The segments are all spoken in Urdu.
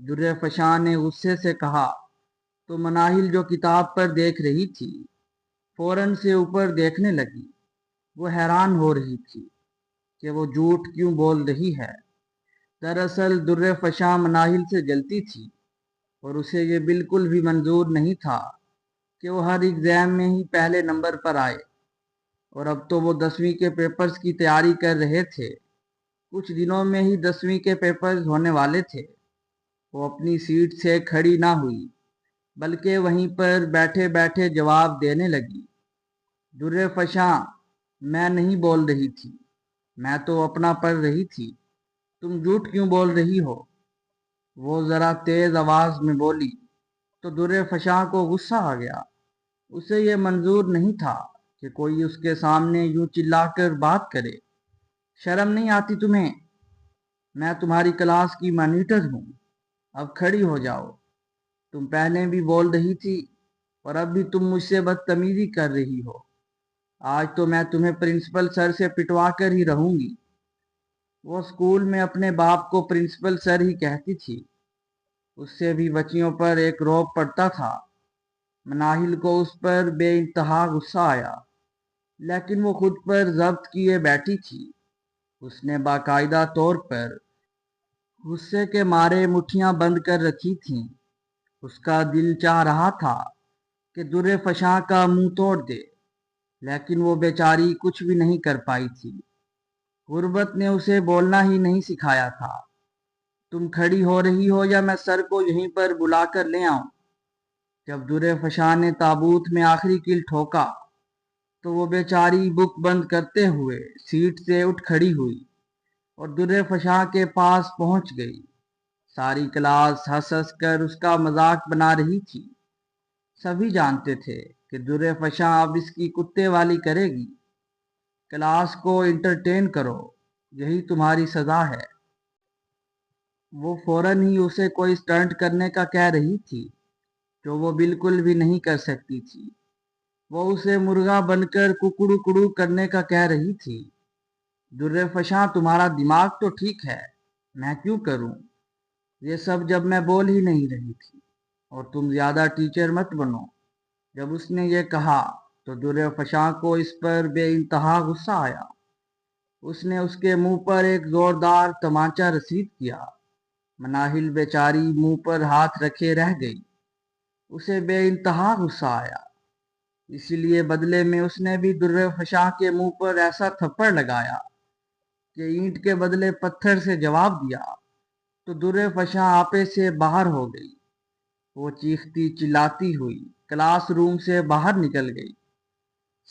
در فشاں نے غصے سے کہا تو مناہل جو کتاب پر دیکھ رہی تھی فوراً سے اوپر دیکھنے لگی۔ وہ حیران ہو رہی تھی کہ وہ جھوٹ کیوں بول رہی ہے۔ دراصل در فشاں مناہل سے جلتی تھی اور اسے یہ بالکل بھی منظور نہیں تھا کہ وہ ہر ایگزام میں ہی پہلے نمبر پر آئے، اور اب تو وہ 10ویں کے پیپرز کی تیاری کر رہے تھے۔ کچھ دنوں میں ہی 10ویں کے پیپرز ہونے والے تھے۔ وہ اپنی سیٹ سے کھڑی نہ ہوئی بلکہ وہیں پر بیٹھے بیٹھے جواب دینے لگی۔ در فشاں، میں نہیں بول رہی تھی، میں تو اپنا پڑھ رہی تھی، تم جھوٹ کیوں بول رہی ہو؟ وہ ذرا تیز آواز میں بولی تو در فشاں کو غصہ آ گیا۔ اسے یہ منظور نہیں تھا کہ کوئی اس کے سامنے یوں چلا کر بات کرے۔ شرم نہیں آتی تمہیں؟ میں تمہاری کلاس کی مانیٹر ہوں، اب کھڑی ہو جاؤ۔ تم پہلے بھی بول رہی تھی اور اب بھی تم مجھ سے بدتمیزی کر رہی ہو۔ آج تو میں تمہیں پرنسپل سر سے پٹوا کر ہی رہوں گی۔ وہ اسکول میں اپنے باپ کو پرنسپل سر ہی کہتی تھی۔ اس سے بھی بچیوں پر ایک رعب پڑتا تھا۔ مناہل کو اس پر بے انتہا غصہ آیا، لیکن وہ خود پر ضبط کیے بیٹھی تھی۔ اس نے باقاعدہ طور پر غصے کے مارے مٹھیاں بند کر رکھی تھیں۔ اس کا دل چاہ رہا تھا کہ در فشاں کا منہ توڑ دے، لیکن وہ بیچاری کچھ بھی نہیں کر پائی تھی۔ غربت نے اسے بولنا ہی نہیں سکھایا تھا۔ تم کھڑی ہو رہی ہو یا میں سر کو یہیں پر بلا کر لے آؤں؟ جب در فشاں نے تابوت میں آخری کیل ٹھوکا تو وہ بیچاری بک بند کرتے ہوئے سیٹ سے اٹھ کھڑی ہوئی اور در فشاں کے پاس پہنچ گئی۔ ساری کلاس ہنس ہنس کر اس کا مذاق بنا رہی تھی۔ سبھی جانتے تھے کہ در فشاں اب اس کی کتے والی کرے گی۔ کلاس کو انٹرٹین کرو، یہی تمہاری سزا ہے۔ وہ فوراً ہی اسے کوئی سٹنٹ کرنے کا کہہ رہی تھی جو وہ بالکل بھی نہیں کر سکتی تھی۔ وہ اسے مرغا بن کر ککڑو کڑو کرنے کا کہہ رہی تھی۔ در فشاں، تمہارا دماغ تو ٹھیک ہے، میں کیوں کروں؟ یہ سب جب میں بول ہی نہیں رہی تھی، اور تم زیادہ ٹیچر مت بنو۔ جب اس نے یہ کہا تو در فشاں کو اس پر بے انتہا غصہ آیا۔ اس نے اس کے منہ پر ایک زوردار تمانچہ رسید کیا۔ مناہل بیچاری منہ پر ہاتھ رکھے رہ گئی۔ اسے بے انتہا غصہ آیا، اسی لیے بدلے میں اس نے بھی در فشاں کے منہ پر ایسا تھپڑ لگایا کہ اینٹ کے بدلے پتھر سے جواب دیا تو در فشاں آپے سے باہر ہو گئی۔ وہ چیختی چلاتی ہوئی کلاس روم سے باہر نکل گئی۔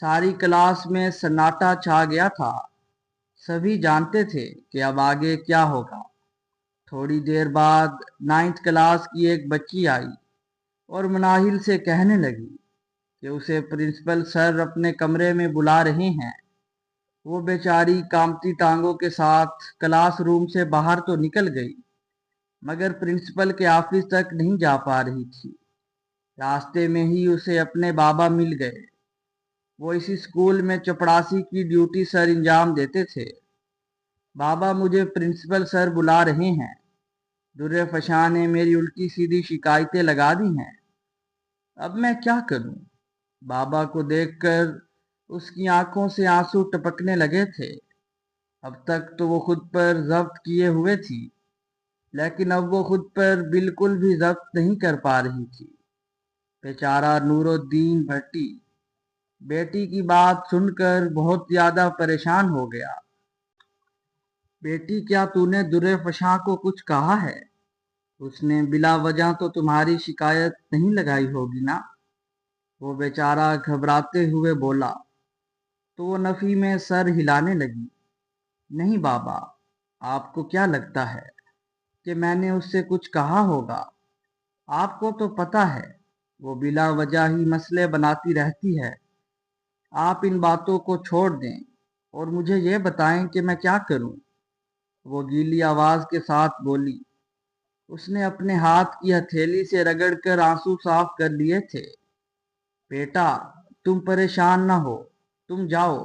ساری کلاس میں سناٹا چھا گیا تھا۔ سبھی جانتے تھے کہ اب آگے کیا ہوگا۔ تھوڑی دیر بعد 9th کلاس کی ایک بچی آئی اور مناہل سے کہنے لگی کہ اسے پرنسپل سر اپنے کمرے میں بلا رہے ہیں۔ وہ بیچاری کامتی ٹانگوں کے ساتھ کلاس روم سے باہر تو نکل گئی، مگر پرنسپل کے آفس تک نہیں جا پا رہی تھی۔ راستے میں ہی اسے اپنے بابا مل گئے۔ وہ اسی اسکول میں چپڑاسی کی ڈیوٹی سر انجام دیتے تھے۔ بابا، مجھے پرنسپل سر بلا رہے ہیں۔ در فشاں نے میری الٹی سیدھی شکایتیں لگا دی ہیں۔ اب میں کیا کروں؟ بابا کو دیکھ کر اس کی آنکھوں سے آنسو ٹپکنے لگے تھے۔ اب تک تو وہ خود پر ضبط کیے ہوئے تھی، لیکن اب وہ خود پر بالکل بھی ضبط نہیں کر پا رہی تھی۔ بیچارہ نور الدین بھٹی بیٹی کی بات سن کر بہت زیادہ پریشان ہو گیا۔ بیٹی، کیا تو نے در فشاں کو کچھ کہا ہے؟ اس نے بلا وجہ تو تمہاری شکایت نہیں لگائی ہوگی نا؟ وہ بیچارہ گھبراتے ہوئے بولا تو وہ نفی میں سر ہلانے لگی۔ نہیں بابا، آپ کو کیا لگتا ہے کہ میں نے اس سے کچھ کہا ہوگا؟ آپ کو تو پتہ ہے وہ بلا وجہ ہی مسئلے بناتی رہتی ہے۔ آپ ان باتوں کو چھوڑ دیں اور مجھے یہ بتائیں کہ میں کیا کروں؟ وہ گیلی آواز کے ساتھ بولی۔ اس نے اپنے ہاتھ کی ہتھیلی سے رگڑ کر آنسو صاف کر لیے تھے۔ بیٹا، تم پریشان نہ ہو، تم جاؤ،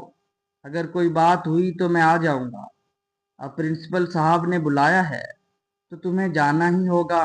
اگر کوئی بات ہوئی تو میں آ جاؤں گا۔ اب پرنسپل صاحب نے بلایا ہے تو تمہیں جانا ہی ہوگا۔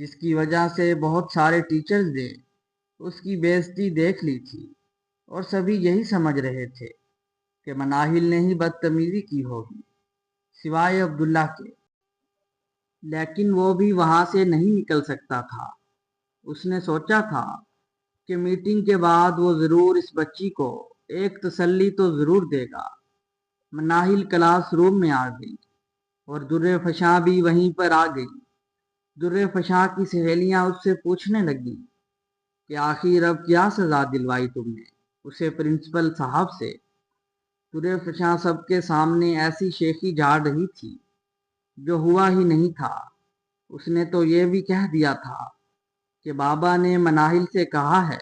جس کی وجہ سے بہت سارے ٹیچرز نے اس کی بےعزتی دیکھ لی تھی، اور سبھی یہی سمجھ رہے تھے کہ مناہل نے ہی بدتمیزی کی ہوگی، سوائے عبداللہ کے۔ لیکن وہ بھی وہاں سے نہیں نکل سکتا تھا۔ اس نے سوچا تھا کہ میٹنگ کے بعد وہ ضرور اس بچی کو ایک تسلی تو ضرور دے گا۔ مناہل کلاس روم میں آ گئی اور در فشاں بھی وہیں پر آ گئی۔ در فشاں کی سہیلیاں اس سے پوچھنے لگی کہ آخر اب کیا سزا دلوائی تم نے اسے پرنسپل صاحب سے۔ در فشاں سب کے سامنے ایسی شیخی جھاڑ رہی تھی جو ہوا ہی نہیں تھا۔ اس نے تو یہ بھی کہہ دیا تھا کہ بابا نے مناہل سے کہا ہے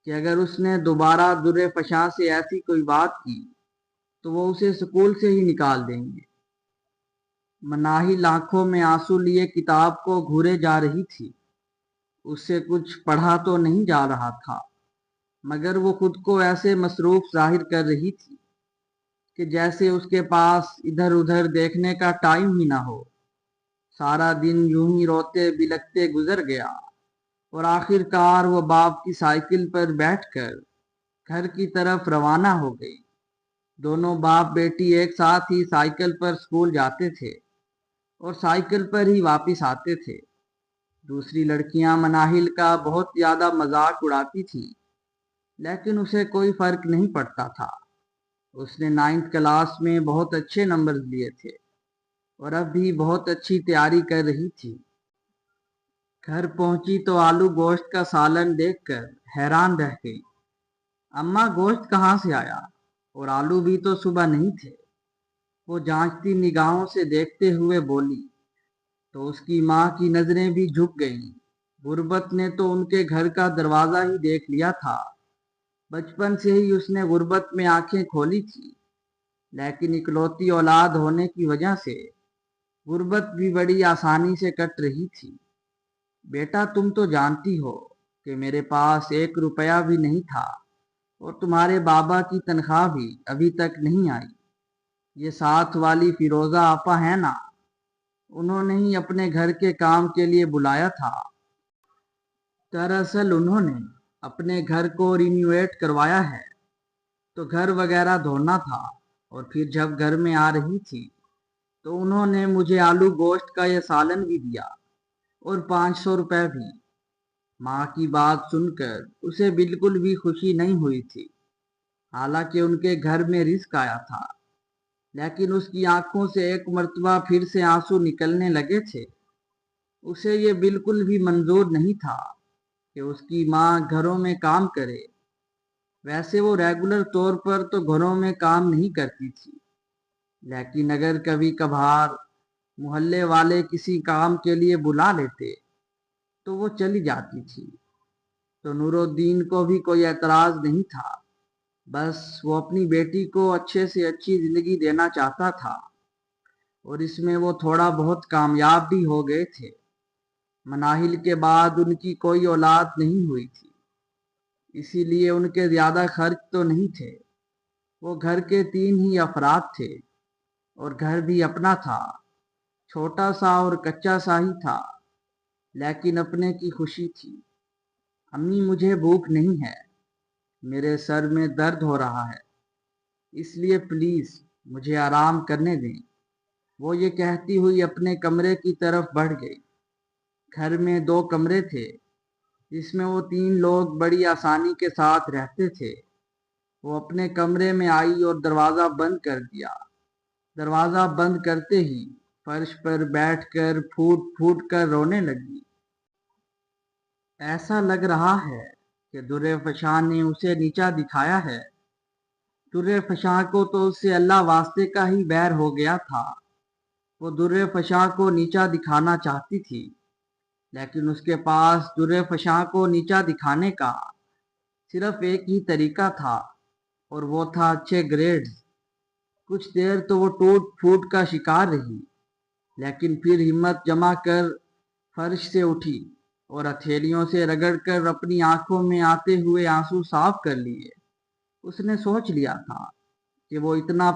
کہ اگر اس نے دوبارہ در فشاں سے ایسی کوئی بات کی تو وہ اسے سکول سے ہی نکال دیں گے۔ مناہل آنکھوں میں آنسو لیے کتاب کو گھورے جا رہی تھی۔ اس سے کچھ پڑھا تو نہیں جا رہا تھا، مگر وہ خود کو ایسے مصروف ظاہر کر رہی تھی کہ جیسے اس کے پاس ادھر ادھر دیکھنے کا ٹائم ہی نہ ہو۔ سارا دن یوں ہی روتے بلکتے گزر گیا، اور آخر کار وہ باپ کی سائیکل پر بیٹھ کر گھر کی طرف روانہ ہو گئی۔ دونوں باپ بیٹی ایک ساتھ ہی سائیکل پر اسکول جاتے تھے اور سائیکل پر ہی واپس آتے تھے۔ دوسری لڑکیاں مناہل کا بہت زیادہ مذاق اڑاتی تھیں، لیکن اسے کوئی فرق نہیں پڑتا تھا۔ اس نے 9th کلاس میں بہت اچھے نمبر لیے تھے اور اب بھی بہت اچھی تیاری کر رہی تھی۔ گھر پہنچی تو آلو گوشت کا سالن دیکھ کر حیران رہ گئی۔ اماں گوشت کہاں سے آیا؟ اور آلو بھی تو صبح نہیں تھے۔ وہ جانچتی نگاہوں سے دیکھتے ہوئے بولی تو اس کی ماں کی نظریں بھی جھک گئیں۔ غربت نے تو ان کے گھر کا دروازہ ہی دیکھ لیا تھا۔ بچپن سے ہی اس نے غربت میں آنکھیں کھولی تھی، لیکن اکلوتی اولاد ہونے کی وجہ سے غربت بھی بڑی آسانی سے کٹ رہی تھی۔ بیٹا تم تو جانتی ہو کہ میرے پاس 1 روپیہ بھی نہیں تھا، اور تمہارے بابا کی تنخواہ بھی ابھی تک نہیں آئی۔ یہ ساتھ والی فیروزہ آپا ہے نا، انہوں نے ہی اپنے گھر کے کام کے لیے بلایا تھا۔ دراصل انہوں نے اپنے گھر کو رینوویٹ کروایا ہے، تو گھر وغیرہ دھونا تھا، اور پھر جب گھر میں آ رہی تھی تو انہوں نے مجھے آلو گوشت کا یہ سالن بھی دیا اور 500 روپے بھی۔ ماں کی بات سن کر اسے بالکل بھی خوشی نہیں ہوئی تھی، حالانکہ ان کے گھر میں رزق آیا تھا، لیکن اس کی آنکھوں سے ایک مرتبہ پھر سے آنسو نکلنے لگے تھے۔ اسے یہ بالکل بھی منظور نہیں تھا کہ اس کی ماں گھروں میں کام کرے۔ ویسے وہ ریگولر طور پر تو گھروں میں کام نہیں کرتی تھی، لیکن اگر کبھی کبھار محلے والے کسی کام کے لیے بلا لیتے تو وہ چلی جاتی تھی۔ تو نور الدین کو بھی کوئی اعتراض نہیں تھا، بس وہ اپنی بیٹی کو اچھے سے اچھی زندگی دینا چاہتا تھا، اور اس میں وہ تھوڑا بہت کامیاب بھی ہو گئے تھے۔ مناہل کے بعد ان کی کوئی اولاد نہیں ہوئی تھی، اسی لیے ان کے زیادہ خرچ تو نہیں تھے۔ وہ گھر کے 3 ہی افراد تھے، اور گھر بھی اپنا تھا، چھوٹا سا اور کچا سا ہی تھا، لیکن اپنے کی خوشی تھی۔ امی مجھے بھوک نہیں ہے، میرے سر میں درد ہو رہا ہے، اس لیے پلیز مجھے آرام کرنے دیں۔ وہ یہ کہتی ہوئی اپنے کمرے کی طرف بڑھ گئی۔ گھر میں 2 کمرے تھے، جس میں وہ 3 لوگ بڑی آسانی کے ساتھ رہتے تھے۔ وہ اپنے کمرے میں آئی اور دروازہ بند کر دیا۔ دروازہ بند کرتے ہی فرش پر بیٹھ کر پھوٹ پھوٹ کر رونے لگی۔ ایسا لگ رہا ہے کہ در فشاں نے اسے نیچا دکھایا ہے۔ در فشاں کو تو اس سے اللہ واسطے کا ہی بیر ہو گیا تھا۔ وہ در فشاں کو نیچا دکھانا چاہتی تھی، لیکن اس کے پاس در فشاں کو نیچا دکھانے کا صرف ایک ہی طریقہ تھا، اور وہ تھا اچھے گریڈز۔ کچھ دیر تو وہ ٹوٹ پھوٹ کا شکار رہی، لیکن پھر ہمت جما کر فرش سے اٹھی اور ہتھیلیوں سے رگڑ کر اپنی آنکھوں میں آتے ہوئے آنسو صاف کر لیے۔ اس نے سوچ لیا تھا کہ وہ اتنا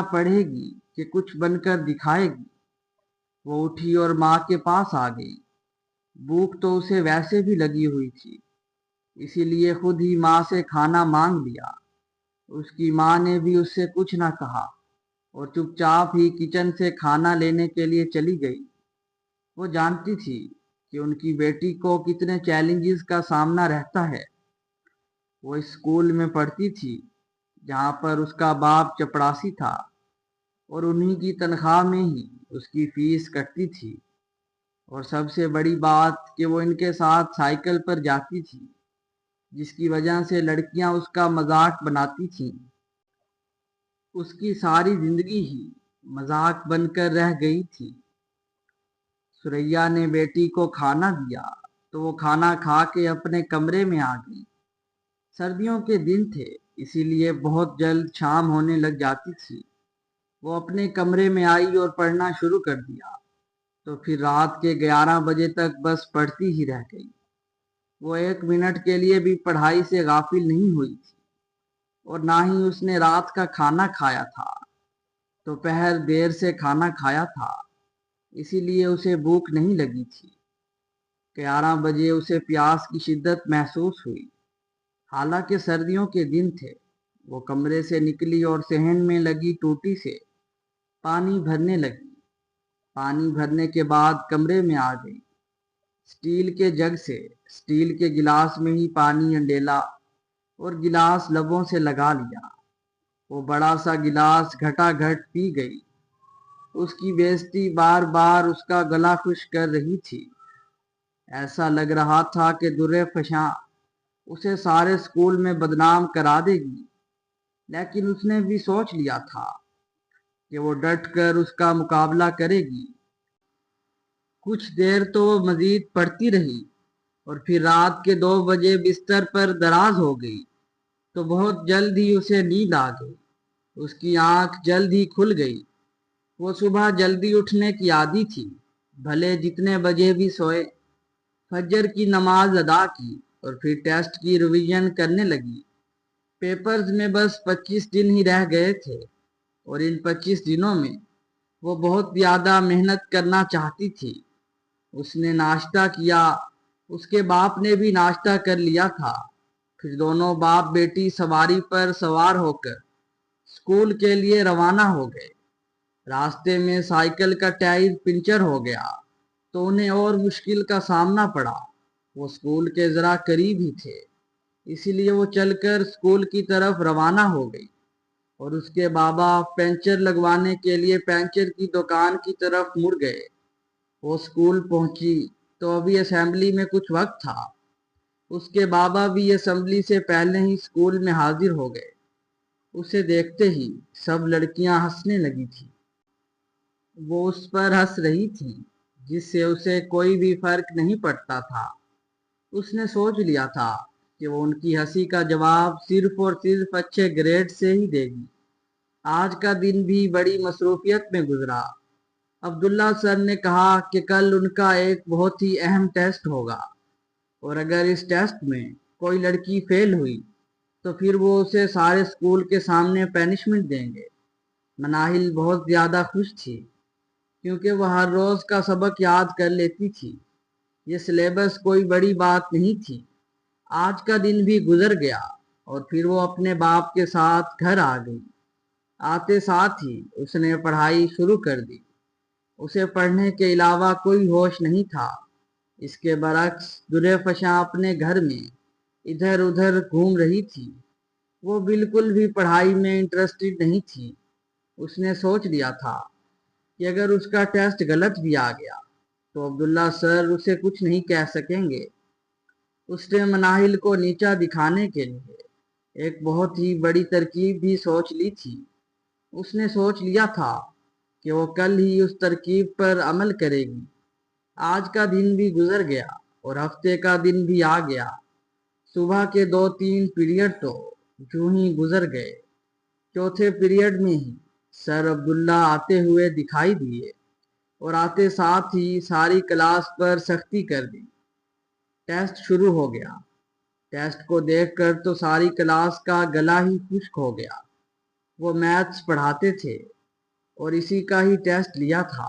پڑھے گی کہ کچھ بن کر دکھائے گی۔ وہ اٹھی اور ماں کے پاس آ گئی۔ بھوک تو اسے ویسے بھی لگی ہوئی تھی، اسی لیے خود ہی ماں سے کھانا مانگ لیا۔ اس کی ماں نے بھی اس سے کچھ نہ کہا اور چپ چاپ ہی کچن سے کھانا لینے کے لیے چلی گئی۔ وہ جانتی تھی کہ ان کی بیٹی کو کتنے چیلنجز کا سامنا رہتا ہے۔ وہ اس اسکول میں پڑھتی تھی جہاں پر اس کا باپ چپڑاسی تھا اور انہی کی تنخواہ میں ہی اس کی فیس کٹتی تھی، اور سب سے بڑی بات کہ وہ ان کے ساتھ سائیکل پر جاتی تھی، جس کی وجہ سے لڑکیاں اس کا مذاق بناتی تھیں۔ اس کی ساری زندگی ہی مذاق بن کر رہ گئی تھی۔ ثریا نے بیٹی کو کھانا دیا تو وہ کھانا کھا کے اپنے کمرے میں آ گئی۔ سردیوں کے دن تھے، اسی لیے بہت جلد شام ہونے لگ جاتی تھی۔ وہ اپنے کمرے میں آئی اور پڑھنا شروع کر دیا، تو پھر رات کے 11 بجے تک بس پڑھتی ہی رہ گئی۔ وہ 1 منٹ کے لیے بھی پڑھائی سے غافل نہیں ہوئی تھی، اور نہ ہی اس نے رات کا کھانا کھایا تھا۔ دوپہر دیر سے کھانا کھایا تھا، اسی لیے اسے بھوک نہیں لگی تھی۔ 11 بجے اسے پیاس کی شدت محسوس ہوئی۔ حالانکہ سردیوں کے دن تھے، وہ کمرے سے نکلی اور صحن میں لگی ٹوٹی سے پانی بھرنے لگی۔ پانی بھرنے کے بعد کمرے میں آ گئی۔ اسٹیل کے جگ سے اسٹیل کے گلاس میں ہی پانی انڈیلا اور گلاس لبوں سے لگا لیا۔ وہ بڑا سا گلاس گھٹا گھٹ پی گئی۔ اس کی بیزتی بار بار اس کا گلا خشک کر رہی تھی۔ ایسا لگ رہا تھا کہ درِ فشاں اسے سارے اسکول میں بدنام کرا دے گی، لیکن اس نے بھی سوچ لیا تھا کہ وہ ڈٹ کر اس کا مقابلہ کرے گی۔ کچھ دیر تو وہ مزید پڑھتی رہی، اور پھر رات کے 2 بجے بستر پر دراز ہو گئی تو بہت جلد ہی اسے نیند آ گئی۔ اس کی آنکھ جلد ہی کھل گئی۔ وہ صبح جلدی اٹھنے کی عادی تھی، بھلے جتنے بجے بھی سوئے۔ فجر کی نماز ادا کی اور پھر ٹیسٹ کی ریویژن کرنے لگی۔ پیپرز میں بس 25 دن ہی رہ گئے تھے، اور ان 25 دنوں میں وہ بہت زیادہ محنت کرنا چاہتی تھی۔ اس نے ناشتہ کیا، اس کے باپ نے بھی ناشتہ کر لیا تھا۔ پھر دونوں باپ بیٹی سواری پر سوار ہو کر اسکول کے لیے روانہ ہو گئے۔ راستے میں سائیکل کا ٹائر پنچر ہو گیا تو انہیں اور مشکل کا سامنا پڑا۔ وہ اسکول کے ذرا قریب ہی تھے، اسی لیے وہ چل کر اسکول کی طرف روانہ ہو گئی، اور اس کے بابا پنچر لگوانے کے لیے پنچر کی دکان کی طرف مڑ گئے۔ وہ اسکول پہنچی تو ابھی اسمبلی میں کچھ وقت تھا۔ اس کے بابا بھی اسمبلی سے پہلے ہی اسکول میں حاضر ہو گئے۔ اسے دیکھتے ہی سب لڑکیاں ہنسنے لگی تھیں۔ وہ اس پر ہنس رہی تھیں جس سے اسے کوئی بھی فرق نہیں پڑتا تھا۔ اس نے سوچ لیا تھا کہ وہ ان کی ہنسی کا جواب صرف اور صرف اچھے گریڈ سے ہی دے گی۔ آج کا دن بھی بڑی مصروفیت میں گزرا۔ عبداللہ سر نے کہا کہ کل ان کا ایک بہت ہی اہم ٹیسٹ ہوگا، اور اگر اس ٹیسٹ میں کوئی لڑکی فیل ہوئی تو پھر وہ اسے سارے اسکول کے سامنے پینشمنٹ دیں گے۔ مناہل بہت زیادہ خوش تھی، کیونکہ وہ ہر روز کا سبق یاد کر لیتی تھی۔ یہ سلیبس کوئی بڑی بات نہیں تھی۔ آج کا دن بھی گزر گیا اور پھر وہ اپنے باپ کے ساتھ گھر آ گئی۔ آتے ساتھ ہی اس نے پڑھائی شروع کر دی۔ اسے پڑھنے کے علاوہ کوئی ہوش نہیں تھا۔ اس کے برعکس درِ فشاں اپنے گھر میں ادھر ادھر گھوم رہی تھی۔ وہ بالکل بھی پڑھائی میں انٹرسٹڈ نہیں تھی۔ اس نے سوچ لیا تھا کہ اگر اس کا ٹیسٹ غلط بھی آ گیا تو عبداللہ سر اسے کچھ نہیں کہہ سکیں گے۔ اس نے مناہل کو نیچا دکھانے کے لیے ایک بہت ہی بڑی ترکیب بھی سوچ لی تھی۔ اس نے سوچ لیا تھا کہ وہ کل ہی اس ترکیب پر عمل کرے گی۔ آج کا دن بھی گزر گیا اور ہفتے کا دن بھی آ گیا۔ صبح کے 2-3 پیریڈ تو یوں ہی گزر گئے۔ چوتھے پیریڈ میں ہی سر عبداللہ آتے ہوئے دکھائی دیے، اور آتے ساتھ ہی ساری کلاس پر سختی کر دی۔ ٹیسٹ شروع ہو گیا۔ ٹیسٹ کو دیکھ کر تو ساری کلاس کا گلا ہی خشک ہو گیا۔ وہ میتھس پڑھاتے تھے اور اسی کا ہی ٹیسٹ لیا تھا۔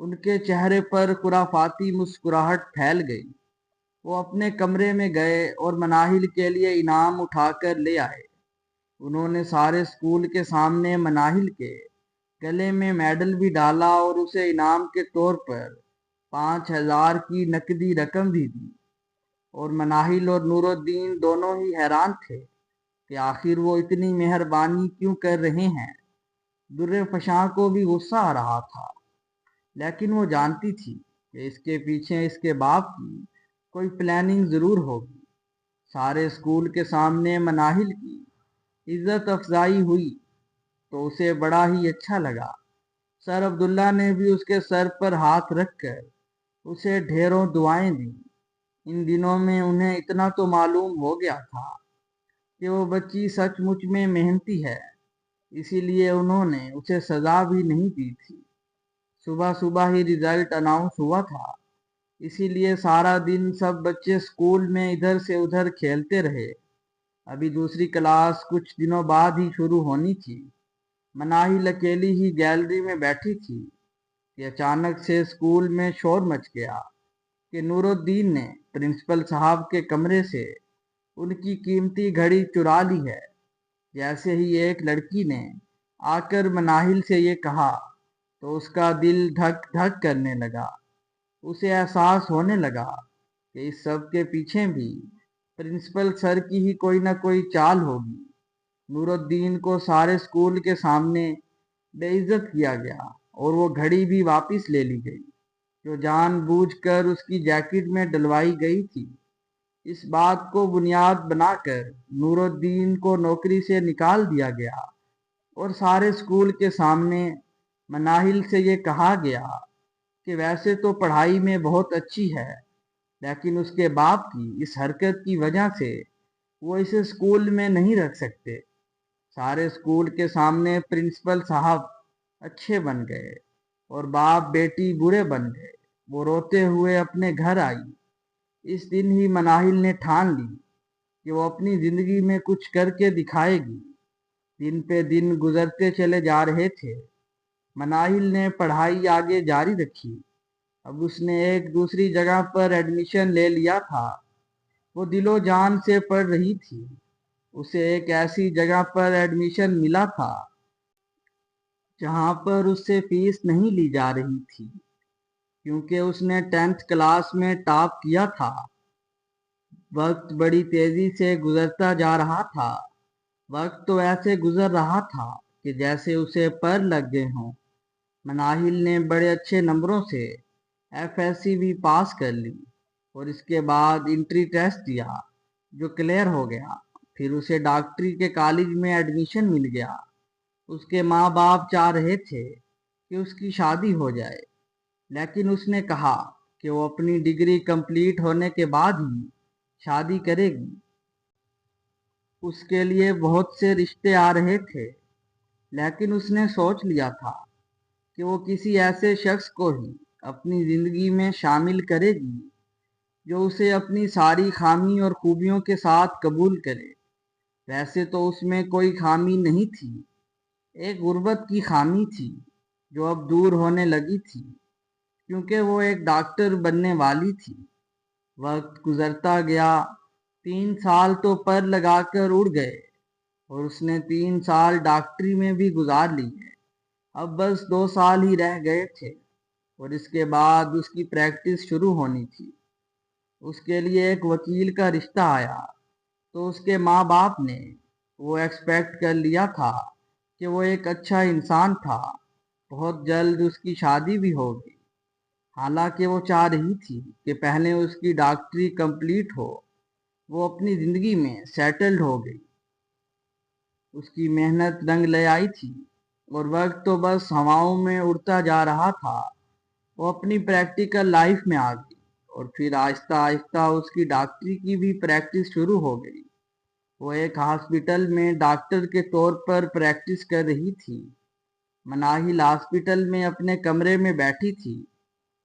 ان کے چہرے پر خرافاتی مسکراہٹ پھیل گئی۔ وہ اپنے کمرے میں گئے اور مناہل کے لیے انعام اٹھا کر لے آئے۔ انہوں نے سارے اسکول کے سامنے مناہل کے گلے میں میڈل بھی ڈالا اور اسے انعام کے طور پر 5,000 کی نقدی رقم بھی دی۔ اور مناہل اور نور الدین دونوں ہی حیران تھے کہ آخر وہ اتنی مہربانی کیوں کر رہے ہیں۔ در فشاں کو بھی غصہ آ رہا تھا، لیکن وہ جانتی تھی کہ اس کے پیچھے اس کے باپ کی کوئی پلاننگ ضرور ہوگی۔ سارے اسکول کے سامنے مناہل کی عزت افزائی ہوئی تو اسے بڑا ہی اچھا لگا۔ سر عبداللہ نے بھی اس کے سر پر ہاتھ رکھ کر اسے ڈھیروں دعائیں دیں۔ ان دنوں میں انہیں اتنا تو معلوم ہو گیا تھا کہ وہ بچی سچ مچ میں محنتی ہے، اسی لیے انہوں نے اسے سزا بھی نہیں دی تھی۔ صبح صبح ہی رزلٹ اناؤنس ہوا تھا، اسی لیے سارا دن سب بچے اسکول میں ادھر سے ادھر کھیلتے رہے۔ ابھی دوسری کلاس کچھ دنوں بعد ہی شروع ہونی تھی۔ مناہل اکیلی ہی گیلری میں بیٹھی تھی کہ اچانک سے اسکول میں شور مچ گیا کہ نور الدین نے پرنسپل صاحب کے کمرے سے ان کی قیمتی گھڑی چرا لی ہے۔ جیسے ہی ایک لڑکی نے آ کر مناہل سے یہ کہا تو اس کا دل دھک دھک کرنے لگا۔ اسے احساس ہونے لگا کہ اس سب کے پیچھے بھی پرنسپل سر کی ہی کوئی نہ کوئی چال ہوگی۔ نور الدین کو سارے اسکول کے سامنے بے عزت کیا گیا اور وہ گھڑی بھی واپس لے لی گئی جو جان بوجھ کر اس کی جیکٹ میں ڈلوائی گئی تھی۔ اس بات کو بنیاد بنا کر نور الدین کو نوکری سے نکال دیا گیا اور سارے اسکول کے سامنے مناہل سے یہ کہا گیا کہ ویسے تو پڑھائی میں بہت اچھی ہے، لیکن اس کے باپ کی اس حرکت کی وجہ سے وہ اسے اسکول میں نہیں رکھ سکتے۔ سارے اسکول کے سامنے پرنسپل صاحب اچھے بن گئے اور باپ بیٹی برے بن گئے۔ وہ روتے ہوئے اپنے گھر آئی۔ اس دن ہی مناہل نے ٹھان لی کہ وہ اپنی زندگی میں کچھ کر کے دکھائے گی۔ دن پہ دن گزرتے چلے جا رہے تھے۔ مناہل نے پڑھائی آگے جاری رکھی۔ اب اس نے ایک دوسری جگہ پر ایڈمیشن لے لیا تھا۔ وہ دل و جان سے پڑھ رہی تھی۔ اسے ایک ایسی جگہ پر ایڈمیشن ملا تھا جہاں پر اس سے فیس نہیں لی جا رہی تھی، کیونکہ اس نے 10th کلاس میں ٹاپ کیا تھا۔ وقت بڑی تیزی سے گزرتا جا رہا تھا۔ وقت تو ایسے گزر رہا تھا کہ جیسے اسے پر لگ گئے ہوں۔ مناہل نے بڑے اچھے نمبروں سے FSC بھی پاس کر لی اور اس کے بعد انٹری ٹیسٹ دیا جو کلیئر ہو گیا۔ پھر اسے ڈاکٹری کے کالج میں ایڈمیشن مل گیا۔ اس کے ماں باپ چاہ رہے تھے کہ اس کی شادی ہو جائے، لیکن اس نے کہا کہ وہ اپنی ڈگری کمپلیٹ ہونے کے بعد ہی شادی کرے گی۔ اس کے لیے بہت سے رشتے آ رہے تھے، لیکن اس نے سوچ لیا تھا کہ وہ کسی ایسے شخص کو ہی اپنی زندگی میں شامل کرے گی جو اسے اپنی ساری خامی اور خوبیوں کے ساتھ قبول کرے۔ ویسے تو اس میں کوئی خامی نہیں تھی، ایک غربت کی خامی تھی جو اب دور ہونے لگی تھی، کیونکہ وہ ایک ڈاکٹر بننے والی تھی۔ وقت گزرتا گیا۔ 3 سال تو پر لگا کر اڑ گئے اور اس نے 3 سال ڈاکٹری میں بھی گزار لیے۔ اب بس 2 سال ہی رہ گئے تھے اور اس کے بعد اس کی پریکٹس شروع ہونی تھی۔ اس کے لیے ایک وکیل کا رشتہ آیا تو اس کے ماں باپ نے وہ ایکسپیکٹ کر لیا تھا کہ وہ ایک اچھا انسان تھا۔ بہت جلد اس کی شادی بھی ہو گئی، حالانکہ وہ چاہ رہی تھی کہ پہلے اس کی ڈاکٹری کمپلیٹ ہو۔ وہ اپنی زندگی میں سیٹلڈ ہو گئی۔ اس کی محنت رنگ لے آئی تھی اور وقت تو بس ہواؤں میں اڑتا جا رہا تھا۔ وہ اپنی پریکٹیکل لائف میں آ گئی اور پھر آہستہ آہستہ اس کی ڈاکٹری کی بھی پریکٹس شروع ہو گئی۔ وہ ایک ہاسپٹل میں ڈاکٹر کے طور پر پریکٹس کر رہی تھی۔ مناہل ہاسپٹل میں اپنے کمرے میں بیٹھی تھی۔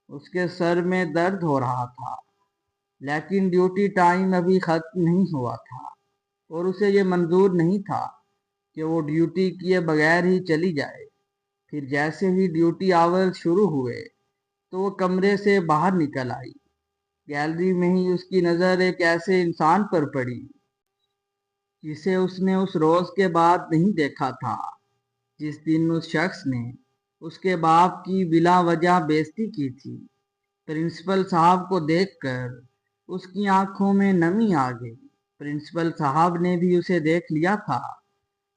اس کے سر میں درد ہو رہا تھا، لیکن ڈیوٹی ٹائم ابھی ختم نہیں ہوا تھا اور اسے یہ منظور نہیں تھا کہ وہ ڈیوٹی کیے بغیر ہی چلی جائے۔ پھر جیسے ہی ڈیوٹی آور شروع ہوئے، تو وہ کمرے سے باہر نکل آئی۔ گیلری میں ہی اس کی نظر ایک ایسے انسان پر پڑی جسے اس نے اس روز کے بعد نہیں دیکھا تھا جس دن اس شخص نے اس کے باپ کی بلا وجہ بےعزتی کی تھی۔ پرنسپل صاحب کو دیکھ کر اس کی آنکھوں میں نمی آ گئی۔ پرنسپل صاحب نے بھی اسے دیکھ لیا تھا۔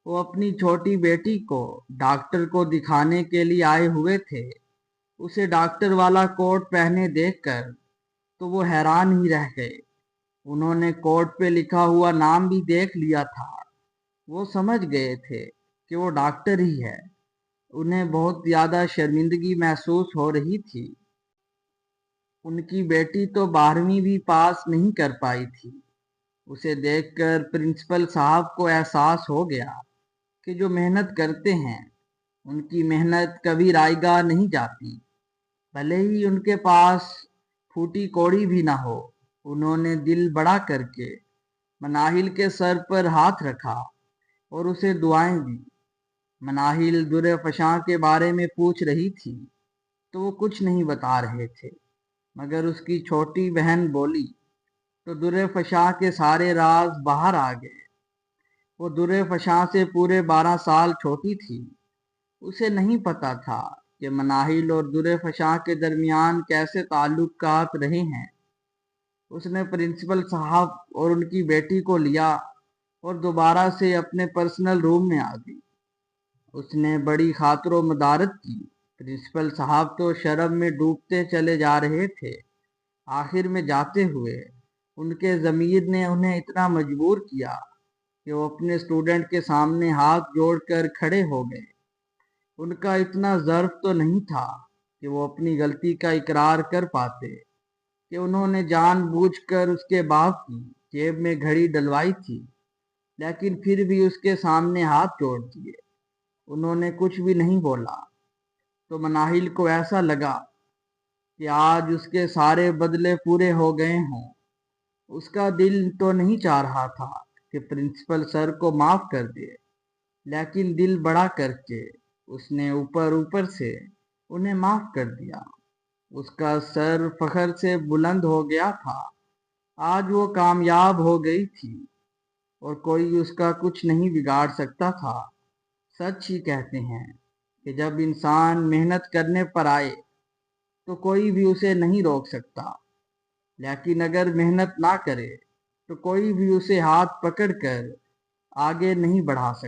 وہ اپنی چھوٹی بیٹی کو ڈاکٹر کو دکھانے کے لیے آئے ہوئے تھے۔ اسے ڈاکٹر والا کوٹ پہنے دیکھ کر تو وہ حیران ہی رہ گئے۔ انہوں نے کوٹ پہ لکھا ہوا نام بھی دیکھ لیا تھا۔ وہ سمجھ گئے تھے کہ وہ ڈاکٹر ہی ہے۔ انہیں بہت زیادہ شرمندگی محسوس ہو رہی تھی۔ ان کی بیٹی تو 12ویں بھی پاس نہیں کر پائی تھی۔ اسے دیکھ کر پرنسپل صاحب کو احساس ہو گیا کہ جو محنت کرتے ہیں ان کی محنت کبھی رائے گاہ نہیں جاتی، بھلے ہی ان کے پاس پھوٹی کوڑی بھی نہ ہو۔ انہوں نے دل بڑا کر کے مناہل کے سر پر ہاتھ رکھا اور اسے دعائیں دی۔ مناہل در فشاں کے بارے میں پوچھ رہی تھی تو وہ کچھ نہیں بتا رہے تھے، مگر اس کی چھوٹی بہن بولی تو در فشاں کے سارے راز باہر آ گئے۔ وہ در فشاں سے پورے 12 سال چھوٹی تھی۔ اسے نہیں پتا تھا کہ مناہل اور در فشاں کے درمیان کیسے تعلقات رہے ہیں۔ اس نے پرنسپل صاحب اور ان کی بیٹی کو لیا اور دوبارہ سے اپنے پرسنل روم میں آ گئی۔ اس نے بڑی خاطر و مدارت کی۔ پرنسپل صاحب تو شرم میں ڈوبتے چلے جا رہے تھے۔ آخر میں جاتے ہوئے ان کے ضمیر نے انہیں اتنا مجبور کیا کہ وہ اپنے اسٹوڈنٹ کے سامنے ہاتھ جوڑ کر کھڑے ہو گئے۔ ان کا اتنا ظرف تو نہیں تھا کہ وہ اپنی غلطی کا اقرار کر پاتے کہ انہوں نے جان بوجھ کر اس کے باپ کی جیب میں گھڑی ڈلوائی تھی، لیکن پھر بھی اس کے سامنے ہاتھ جوڑ دیے۔ انہوں نے کچھ بھی نہیں بولا۔ تو مناہل کو ایسا لگا کہ آج اس کے سارے بدلے پورے ہو گئے ہوں۔ اس کا دل تو نہیں چاہ رہا تھا کہ پرنسپل سر کو معاف کر دے، لیکن دل بڑا کر کے اس نے اوپر سے انہیں معاف کر دیا۔ اس کا سر فخر سے بلند ہو گیا تھا۔ آج وہ کامیاب ہو گئی تھی اور کوئی اس کا کچھ نہیں بگاڑ سکتا تھا۔ سچ ہی کہتے ہیں کہ جب انسان محنت کرنے پر آئے تو کوئی بھی اسے نہیں روک سکتا، لیکن اگر محنت نہ کرے تو کوئی بھی اسے ہاتھ پکڑ کر آگے نہیں بڑھا سکتا۔